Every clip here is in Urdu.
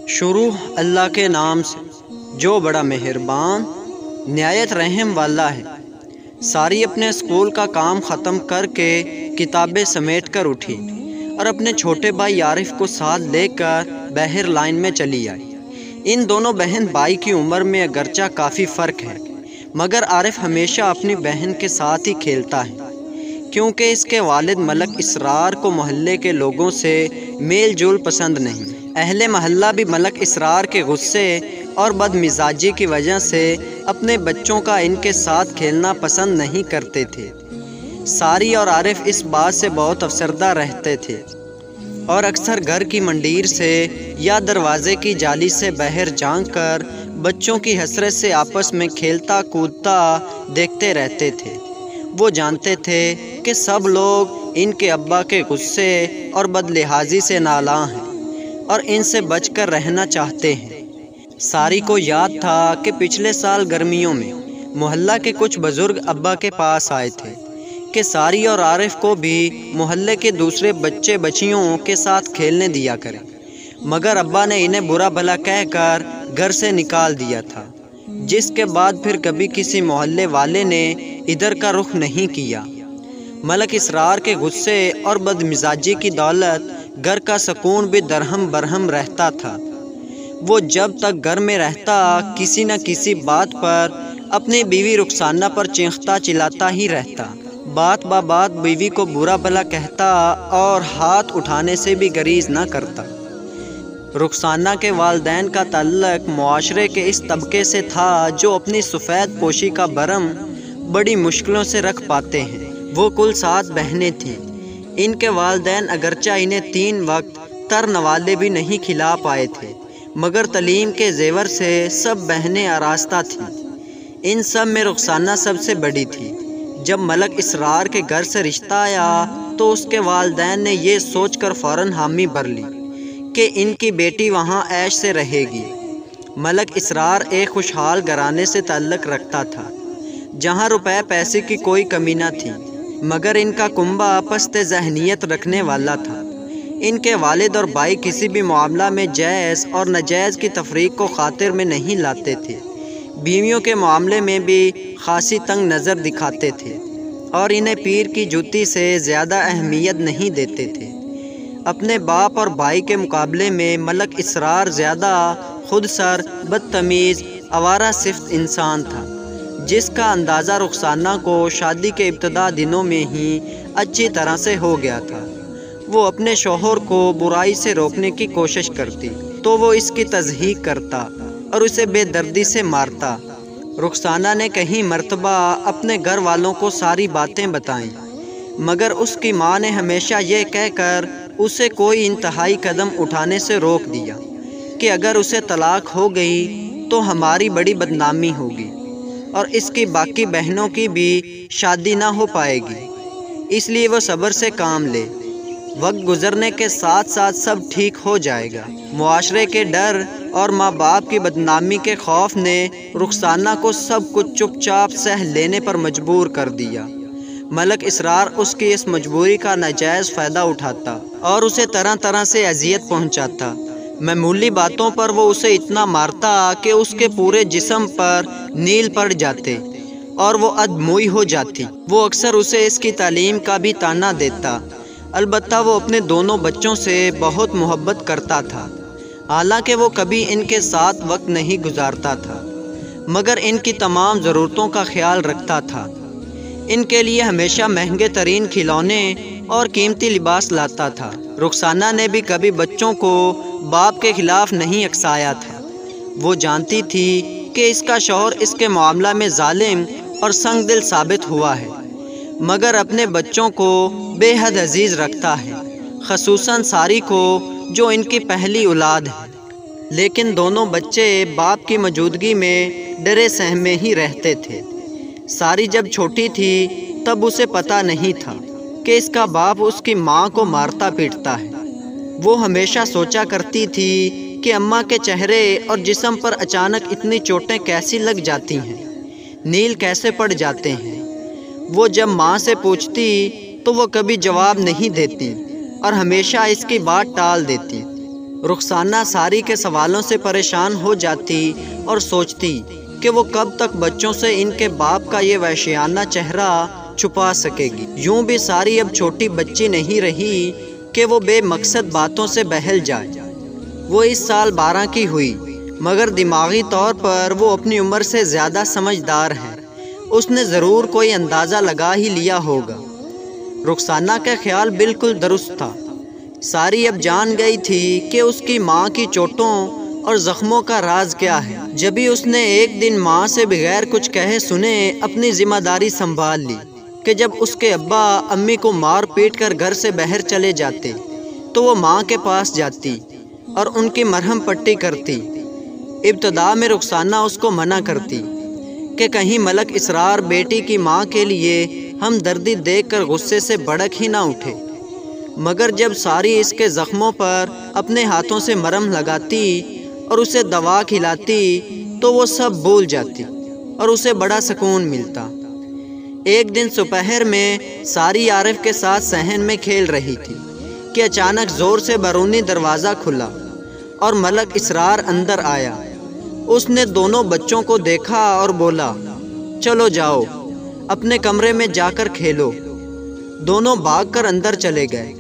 شروع اللہ کے نام سے جو بڑا مہربان نہایت رحم والا ہے۔ ساری اپنے اسکول کا کام ختم کر کے کتابیں سمیٹ کر اٹھی اور اپنے چھوٹے بھائی عارف کو ساتھ لے کر باہر لائن میں چلی آئی۔ ان دونوں بہن بھائی کی عمر میں اگرچہ کافی فرق ہے، مگر عارف ہمیشہ اپنی بہن کے ساتھ ہی کھیلتا ہے، کیونکہ اس کے والد ملک اسرار کو محلے کے لوگوں سے میل جول پسند نہیں۔ اہل محلہ بھی ملک اسرار کے غصے اور بد مزاجی کی وجہ سے اپنے بچوں کا ان کے ساتھ کھیلنا پسند نہیں کرتے تھے۔ ساری اور عارف اس بات سے بہت افسردہ رہتے تھے اور اکثر گھر کی منڈیر سے یا دروازے کی جالی سے باہر جھانک کر بچوں کی حسرت سے آپس میں کھیلتا کودتا دیکھتے رہتے تھے۔ وہ جانتے تھے کہ سب لوگ ان کے ابا کے غصے اور بد لحاظی سے نالاں ہیں اور ان سے بچ کر رہنا چاہتے ہیں۔ ساری کو یاد تھا کہ پچھلے سال گرمیوں میں محلہ کے کچھ بزرگ ابا کے پاس آئے تھے کہ ساری اور عارف کو بھی محلے کے دوسرے بچے بچیوں کے ساتھ کھیلنے دیا کریں، مگر ابا نے انہیں برا بھلا کہہ کر گھر سے نکال دیا تھا، جس کے بعد پھر کبھی کسی محلے والے نے ادھر کا رخ نہیں کیا۔ ملک اسرار کے غصے اور بد مزاجی کی دولت گھر کا سکون بھی درہم برہم رہتا تھا۔ وہ جب تک گھر میں رہتا کسی نہ کسی بات پر اپنی بیوی رخسانہ پر چیختا چلاتا ہی رہتا، بات با بات بیوی کو برا بھلا کہتا اور ہاتھ اٹھانے سے بھی گریز نہ کرتا۔ رخسانہ کے والدین کا تعلق معاشرے کے اس طبقے سے تھا جو اپنی سفید پوشی کا بھرم بڑی مشکلوں سے رکھ پاتے ہیں۔ وہ کل 7 بہنیں تھیں۔ ان کے والدین اگرچہ انہیں 3 وقت تر نوالے بھی نہیں کھلا پائے تھے، مگر تعلیم کے زیور سے سب بہنیں آراستہ تھیں۔ ان سب میں رخسانہ سب سے بڑی تھی۔ جب ملک اسرار کے گھر سے رشتہ آیا تو اس کے والدین نے یہ سوچ کر فوراً حامی بھر لی کہ ان کی بیٹی وہاں عیش سے رہے گی۔ ملک اسرار ایک خوشحال گھرانے سے تعلق رکھتا تھا جہاں روپے پیسے کی کوئی کمی نہ تھی، مگر ان کا کنبہ پست ذہنیت رکھنے والا تھا۔ ان کے والد اور بھائی کسی بھی معاملہ میں جائز اور ناجائز کی تفریق کو خاطر میں نہیں لاتے تھے۔ بیویوں کے معاملے میں بھی خاصی تنگ نظر دکھاتے تھے اور انہیں پیر کی جوتی سے زیادہ اہمیت نہیں دیتے تھے۔ اپنے باپ اور بھائی کے مقابلے میں ملک اسرار زیادہ خود سر، بدتمیز، آوارہ صفت انسان تھا، جس کا اندازہ رخسانہ کو شادی کے ابتدا دنوں میں ہی اچھی طرح سے ہو گیا تھا۔ وہ اپنے شوہر کو برائی سے روکنے کی کوشش کرتی تو وہ اس کی تضحیق کرتا اور اسے بے دردی سے مارتا۔ رخسانہ نے کئی مرتبہ اپنے گھر والوں کو ساری باتیں بتائیں، مگر اس کی ماں نے ہمیشہ یہ کہہ کر اسے کوئی انتہائی قدم اٹھانے سے روک دیا کہ اگر اسے طلاق ہو گئی تو ہماری بڑی بدنامی ہوگی اور اس کی باقی بہنوں کی بھی شادی نہ ہو پائے گی، اس لیے وہ صبر سے کام لے، وقت گزرنے کے ساتھ ساتھ سب ٹھیک ہو جائے گا۔ معاشرے کے ڈر اور ماں باپ کی بدنامی کے خوف نے رخسانہ کو سب کچھ چپ چاپ سہ لینے پر مجبور کر دیا۔ ملک اسرار اس کی اس مجبوری کا ناجائز فائدہ اٹھاتا اور اسے طرح طرح سے اذیت پہنچاتا۔ معمولی باتوں پر وہ اسے اتنا مارتا کہ اس کے پورے جسم پر نیل پڑ جاتے اور وہ ادموئی ہو جاتی۔ وہ اکثر اسے اس کی تعلیم کا بھی تانا دیتا۔ البتہ وہ اپنے دونوں بچوں سے بہت محبت کرتا تھا، حالانکہ وہ کبھی ان کے ساتھ وقت نہیں گزارتا تھا، مگر ان کی تمام ضرورتوں کا خیال رکھتا تھا۔ ان کے لیے ہمیشہ مہنگے ترین کھلونے اور قیمتی لباس لاتا تھا۔ رخسانہ نے بھی کبھی بچوں کو باپ کے خلاف نہیں اکسایا تھا۔ وہ جانتی تھی کہ اس کا شوہر اس کے معاملہ میں ظالم اور سنگ دل ثابت ہوا ہے، مگر اپنے بچوں کو بے حد عزیز رکھتا ہے، خصوصاً ساری کو جو ان کی پہلی اولاد ہے۔ لیکن دونوں بچے باپ کی موجودگی میں ڈرے سہمے ہی رہتے تھے۔ ساری جب چھوٹی تھی تب اسے پتہ نہیں تھا کہ اس کا باپ اس کی ماں کو مارتا پیٹتا ہے۔ وہ ہمیشہ سوچا کرتی تھی کہ اماں کے چہرے اور جسم پر اچانک اتنی چوٹیں کیسی لگ جاتی ہیں، نیل کیسے پڑ جاتے ہیں۔ وہ جب ماں سے پوچھتی تو وہ کبھی جواب نہیں دیتی اور ہمیشہ اس کی بات ٹال دیتی۔ رخسانہ ساری کے سوالوں سے پریشان ہو جاتی اور سوچتی کہ وہ کب تک بچوں سے ان کے باپ کا یہ وحشیانہ چہرہ چھپا سکے گی۔ یوں بھی ساری اب چھوٹی بچی نہیں رہی کہ وہ بے مقصد باتوں سے بہل جائے۔ وہ اس سال 12 کی ہوئی، مگر دماغی طور پر وہ اپنی عمر سے زیادہ سمجھدار ہے۔ اس نے ضرور کوئی اندازہ لگا ہی لیا ہوگا۔ رخسانہ کا خیال بالکل درست تھا۔ ساری اب جان گئی تھی کہ اس کی ماں کی چوٹوں اور زخموں کا راز کیا ہے۔ جبھی اس نے ایک دن ماں سے بغیر کچھ کہے سنے اپنی ذمہ داری سنبھال لی کہ جب اس کے ابا امی کو مار پیٹ کر گھر سے باہر چلے جاتے تو وہ ماں کے پاس جاتی اور ان کی مرہم پٹی کرتی۔ ابتدا میں رخسانہ اس کو منع کرتی کہ کہیں ملک اسرار بیٹی کی ماں کے لیے ہمدردی دیکھ کر غصے سے بھڑک ہی نہ اٹھے، مگر جب ساری اس کے زخموں پر اپنے ہاتھوں سے مرہم لگاتی اور اسے دوا کھلاتی تو وہ سب بھول جاتی اور اسے بڑا سکون ملتا۔ ایک دن دوپہر میں ساری عارف کے ساتھ صحن میں کھیل رہی تھی کہ اچانک زور سے بیرونی دروازہ کھلا اور ملک اسرار اندر آیا۔ اس نے دونوں بچوں کو دیکھا اور بولا، چلو جاؤ اپنے کمرے میں جا کر کھیلو۔ دونوں بھاگ کر اندر چلے گئے۔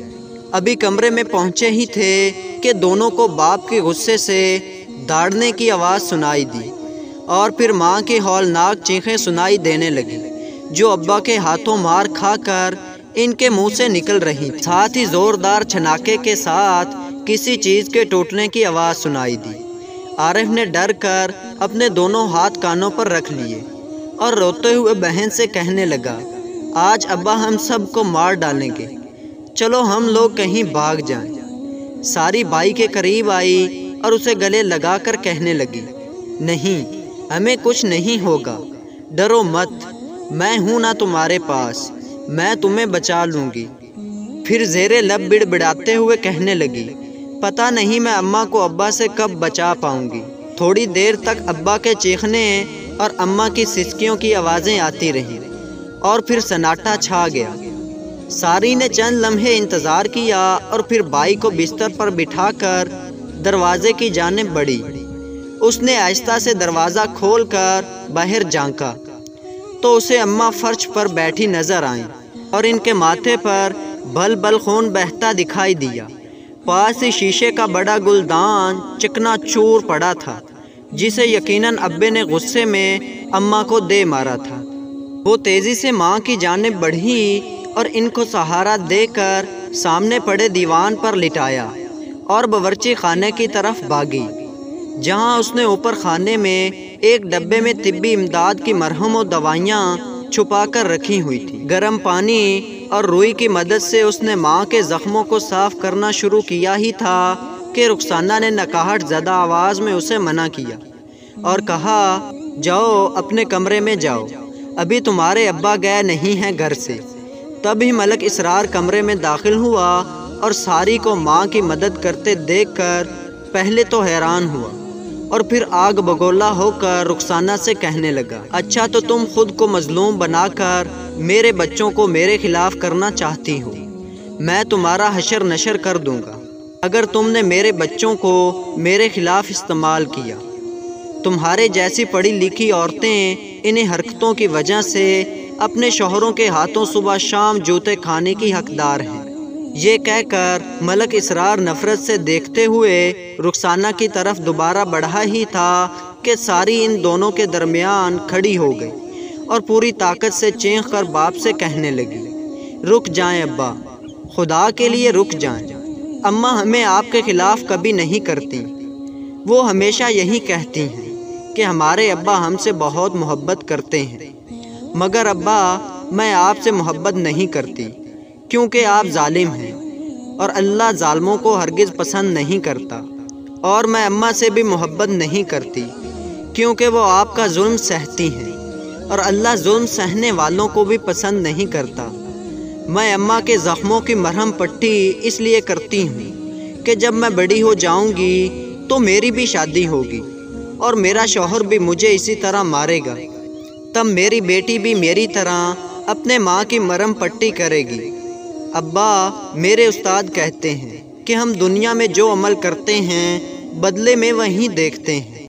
ابھی کمرے میں پہنچے ہی تھے کہ دونوں کو باپ کے غصے سے داڑنے کی آواز سنائی دی اور پھر ماں کی ہولناک چیخیں سنائی دینے لگی جو ابا کے ہاتھوں مار کھا کر ان کے منہ سے نکل رہی تھی۔ ساتھ ہی زوردار چھناکے کے ساتھ کسی چیز کے ٹوٹنے کی آواز سنائی دی۔ عارف نے ڈر کر اپنے دونوں ہاتھ کانوں پر رکھ لیے اور روتے ہوئے بہن سے کہنے لگا، آج ابا ہم سب کو مار ڈالیں گے، چلو ہم لوگ کہیں بھاگ جائیں۔ ساری بائی کے قریب آئی اور اسے گلے لگا کر کہنے لگی، نہیں، ہمیں کچھ نہیں ہوگا، ڈرو مت، میں ہوں نا تمہارے پاس، میں تمہیں بچا لوں گی۔ پھر زیر لب بڑبڑاتے ہوئے کہنے لگی، پتہ نہیں میں اماں کو ابا سے کب بچا پاؤں گی۔ تھوڑی دیر تک ابا کے چیخنے اور اماں کی سسکیوں کی آوازیں آتی رہیں اور پھر سناٹا چھا گیا۔ ساری نے چند لمحے انتظار کیا اور پھر بائی کو بستر پر بٹھا کر دروازے کی جانب بڑھی۔ اس نے آہستہ سے دروازہ کھول کر باہر جھانکا تو اسے اماں فرش پر بیٹھی نظر آئیں اور ان کے ماتھے پر بل بل خون بہتا دکھائی دیا۔ پاس ہی شیشے کا بڑا گلدان چکنا چور پڑا تھا جسے یقیناً ابے نے غصے میں اماں کو دے مارا تھا۔ وہ تیزی سے ماں کی جانب بڑھی اور ان کو سہارا دے کر سامنے پڑے دیوان پر لٹایا اور باورچی خانے کی طرف بھاگی، جہاں اس نے اوپر خانے میں ایک ڈبے میں طبی امداد کی مرہم و دوائیاں چھپا کر رکھی ہوئی تھی۔ گرم پانی اور روئی کی مدد سے اس نے ماں کے زخموں کو صاف کرنا شروع کیا ہی تھا کہ رخسانہ نے نکاہٹ زدہ آواز میں اسے منع کیا اور کہا، جاؤ اپنے کمرے میں جاؤ، ابھی تمہارے ابا گئے نہیں ہیں گھر سے۔ تب ہی ملک اسرار کمرے میں داخل ہوا اور ساری کو ماں کی مدد کرتے دیکھ کر پہلے تو حیران ہوا اور پھر آگ بگولا ہو کر رخسانہ سے کہنے لگا، اچھا تو تم خود کو مظلوم بنا کر میرے بچوں کو میرے خلاف کرنا چاہتی ہو، میں تمہارا حشر نشر کر دوں گا اگر تم نے میرے بچوں کو میرے خلاف استعمال کیا۔ تمہارے جیسی پڑھی لکھی عورتیں انہیں حرکتوں کی وجہ سے اپنے شوہروں کے ہاتھوں صبح شام جوتے کھانے کی حقدار ہیں۔ یہ کہہ کر ملک اسرار نفرت سے دیکھتے ہوئے رخسانہ کی طرف دوبارہ بڑھا ہی تھا کہ ساری ان دونوں کے درمیان کھڑی ہو گئی اور پوری طاقت سے چینخ کر باپ سے کہنے لگی، رک جائیں ابا، خدا کے لیے رک جائیں، اماں ہمیں آپ کے خلاف کبھی نہیں کرتی، وہ ہمیشہ یہی کہتی ہیں کہ ہمارے ابا ہم سے بہت محبت کرتے ہیں، مگر ابا میں آپ سے محبت نہیں کرتی کیونکہ آپ ظالم ہیں اور اللہ ظالموں کو ہرگز پسند نہیں کرتا، اور میں اماں سے بھی محبت نہیں کرتی کیونکہ وہ آپ کا ظلم سہتی ہیں اور اللہ ظلم سہنے والوں کو بھی پسند نہیں کرتا۔ میں اماں کے زخموں کی مرہم پٹی اس لیے کرتی ہوں کہ جب میں بڑی ہو جاؤں گی تو میری بھی شادی ہوگی اور میرا شوہر بھی مجھے اسی طرح مارے گا، تب میری بیٹی بھی میری طرح اپنے ماں کی مرہم پٹی کرے گی۔ ابا، میرے استاد کہتے ہیں کہ ہم دنیا میں جو عمل کرتے ہیں بدلے میں وہی دیکھتے ہیں۔